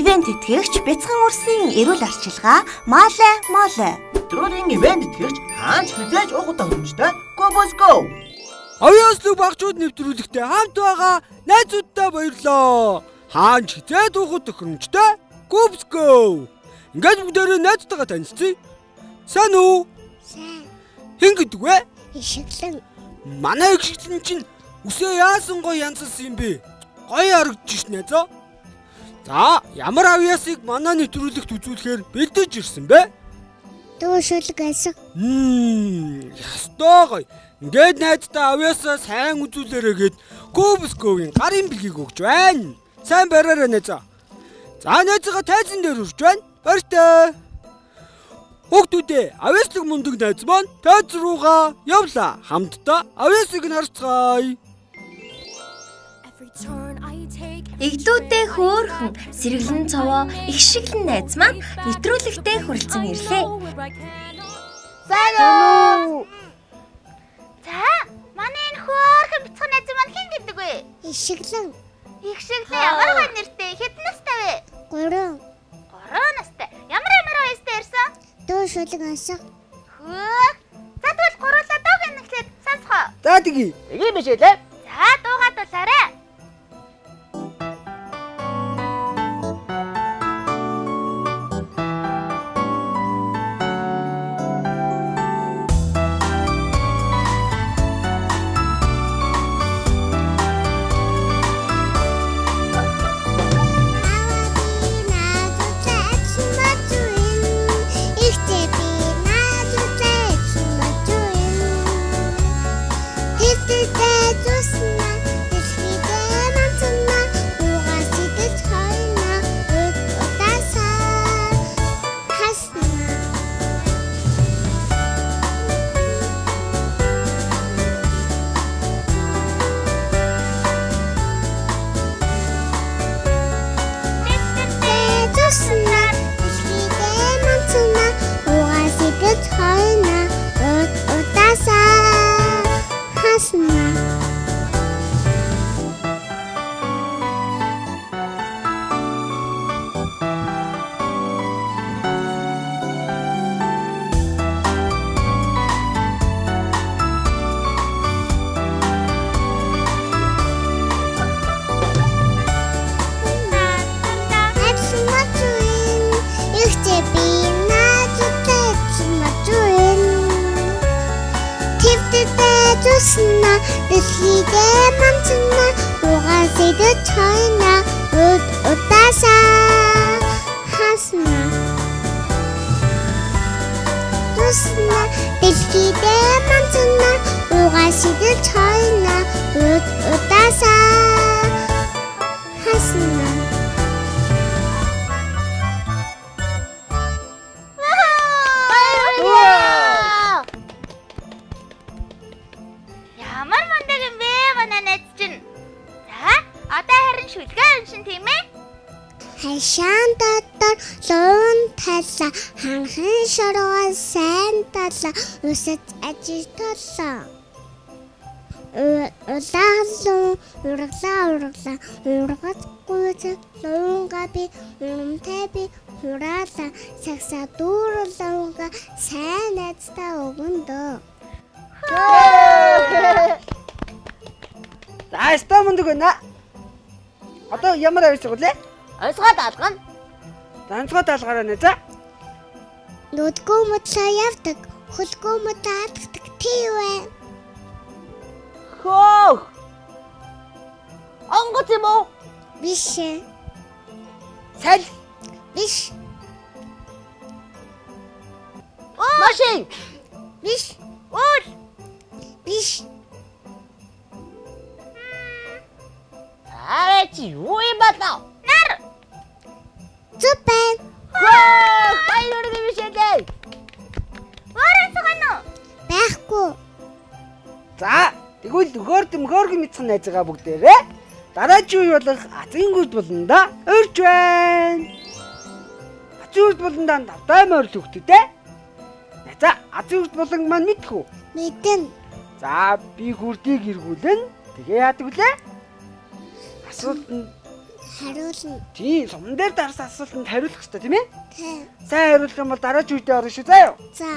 Нэвтрүүлгийн тэтгэгч Бяцхан урсын эрүүл арчилгаа Моле. Нэвтрүүлгийн ивент тэтгэгч Хаанч хизээж уух удаа хөрөмжтэй Go. Авьяаслаг багчууд нэвтрүүлэгтээ хамт байгаа найзуудтай баярлалаа. Хаанч хизээд уух удаа хөрөмжтэй Go. Ингээд бүгдээрээ найзтайгаа танилцъя. Сайн уу? Сайн. Хэн гэдэг вэ? Ишгэлэн. Манай ишгэлэн чинь үсээ яасан гоё янзлсан юм бэ? Гоё харагдаж шнэ зөө. За, ямар авьяасыг манай нэвтрүүлэгт үзүүлэхээр бэлдэж ирсэн бэ? Дөөшөлг асан. Ястой гоё. Ингээд найзтай авьяасаа сайн үзүүлээрэй гэд Go-ийн гарын бэлгийг өгч байна. Сайн бараарай найзаа. За, найзгаа тайзан дээр үрж байна. Баяртай. Хүүхдүүдээ авьяаслаг мундаг найз маань тайз руугаа явлаа. Хамтдаа авьяасыг нь харцгаая. Игдүүдээ хөөрхөн сэргэлэн цовоо их шиглэн найз маань нэвтрүүлэгтээ хүрэлцэн ирлээ. Сайн уу? За, манай энэ хөөрхөн бяцхан найз маань хэн гэдэг вэ? Ишгэлэн. Ишгэлэн ямар гоо нэртэй? Хэдэн настай вэ? 3 настай. Ямар баястай ирсэн? Дөөшөлг асан. Хөө. За тэгвэл гурлаа дууг нэглээд сонсгоо. За тэгье. Эгэ биш ээ. За дуугаа дуулаарай. Дэлхийдээ мамцна угаасэд чойна удаасаа хасна тусна дэлхийдээ мамцна угаасэд чойна удаасаа хасна. Хайшаан дотор луун талаа ханхан шоргоо сайн талаа усад ажиж толлоо. Улаалуу ургаж гүйц луунга би умтай би хураалаа сагсаа дуурлаунга сайн найзтай өгөндөө. За, стаа мундаг байна. Одоо ямар авьяас өгүүлээ? Онцгой даалгана. Онцгой даалгаараа найзаа. Нүдгүй мэтлээ явдаг, хөлгүй мэтлээ алддаг тийвэ. Хөөх. Онгоц юм уу? Биш. Сал. Биш. Машин. Биш. Үл. Биш. Чи юу юм бэ? Зупэн. Хайр дэвшээ. Орон цогно. Байхгүй. За, тэгвэл хөөргөн мэдсэн найзгаа бүгдээрээ дараагийн үе болох азгийн гүрд болондоо өрж байна. Азгийн гүрд болондоо давтай морил хөвгтөдөө. За, азгийн гүрд болон маань мэдэх үү? Мэдэн. За, би хүрдийг эргүүлэн. Тэгээ яадаг вүлээ? Асуулт нь Хариулна. Тийм, суман дээр дарсан асуултанд хариулах хэрэгтэй тийм ээ? Тий. Сайн хариулах юм бол дараач үедээ орно шүү заа юу? За.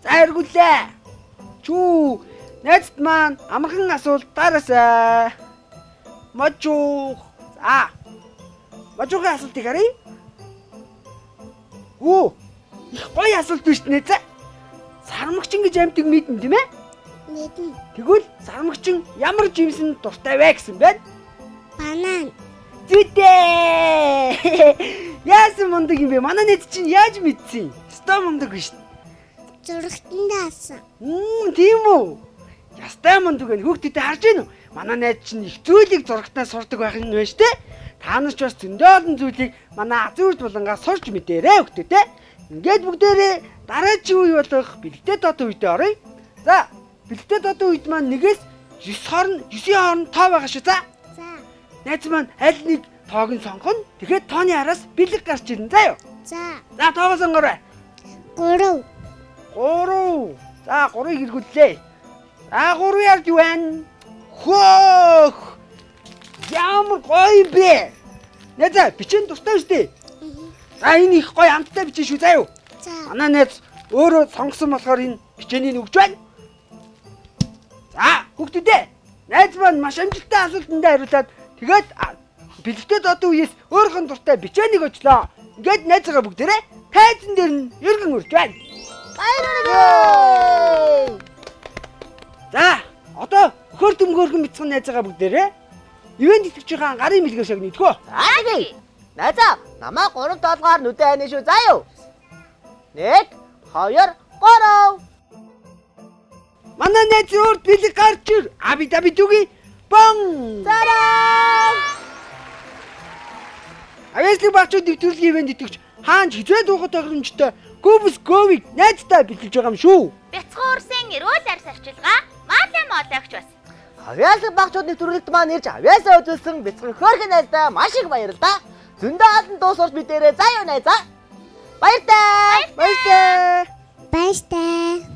За эргүүлээ. Чүү, найзт маань амархан асуулт дараасаа. Мажуу. За. Мажуугийн асуултыг харъя. Оо, их гоё асуулт биш нэ за. Сармагчин гэж амьтыг мэднэ тийм ээ? Мэднэ. Тэгвэл сармагчин ямар жимсэн дуртай вэ гэсэн байна? Банан. Зүдээ. Яасан мундаг юм бэ? Манай найз чинь яаж мэдсэн? Өстой мундаг биш. Зургатанд асан. Тийм үү? Ястай мундаг байна. Хүүхдүүдэд харж байна уу? Манай найз чинь их зүйлийг зургатнаас сурдаг байх нь байна шүү дээ. Та нар ч бас зөндөө олон зүйлийг манай азуурд булангаас сурч мэдээрэй хүүхдүүдээ. Ингээд бүгдээрээ дараагийн үе болох бэлтгэл додоо үедээ оръё. За, бэлтгэл додоо үед маань 1-ээс 9 хооронд тоо байгаа шүү. За. За. Найз маань аль нэг тоог нь сонгоно. Тэгэхээр тооны араас бэлэг гарч ирнэ заа юу? За. За, тоогоо сонгоорой. 3. 3. За, 3-ыг эргүүллээ. За, 3 яаж юу вэ? Хөөх! Ямар гоё бэ? Найзаа, бичэн дуртай шүү дээ. За, энэ их гоё амттай бичэн шүү заа юу? За. Манай найз өөрөө сонгосон болохоор энэ бичээнийг өгч байна. За, хүүхдүүдээ найз маань маш амжилттай асуултанд хариулаад тэгээд бэлтгэл додоо үеэс өөрийнх нь дуртай бичээнийг өчлөө. Ингээд найзгаа бүгдээрээ тайзан дээр нь эргэн урьж байна. Баярлалаа. За, одоо хөр төмгөөргөн бяцхан найзгаа бүгдээрээ ивент итгэж байгаа гарын мэлгээр шиг нэгдгөө. За тэгье. Найзаа, намаа 3 толгоор нүдэ айна шүү заа юу? 1 2 3. Манай найз өөрт бэлэг гарч ир. Аби түги. Бон. Тараа! Авьяаслаг багчууд нэвтрүүлгийн ивент итгэж хаанч хизээ дуугад тохиромжтой Гобс Говиг найзтай бэлдэж байгаа юм шүү. Бяцхан уурсын эрүүл арьс арчилгаа Малын моологч бас. Авьяаслаг багчууд нэвтрүүлэгт маань ирж авьяасаа үзүүлсэн бяцхан хөөрхөн найздаа маш их баярлалаа. Зөндөө олон дуу сурч мэдээрэй заа юу найзаа. Баяртай. Баяртай. Баяртай.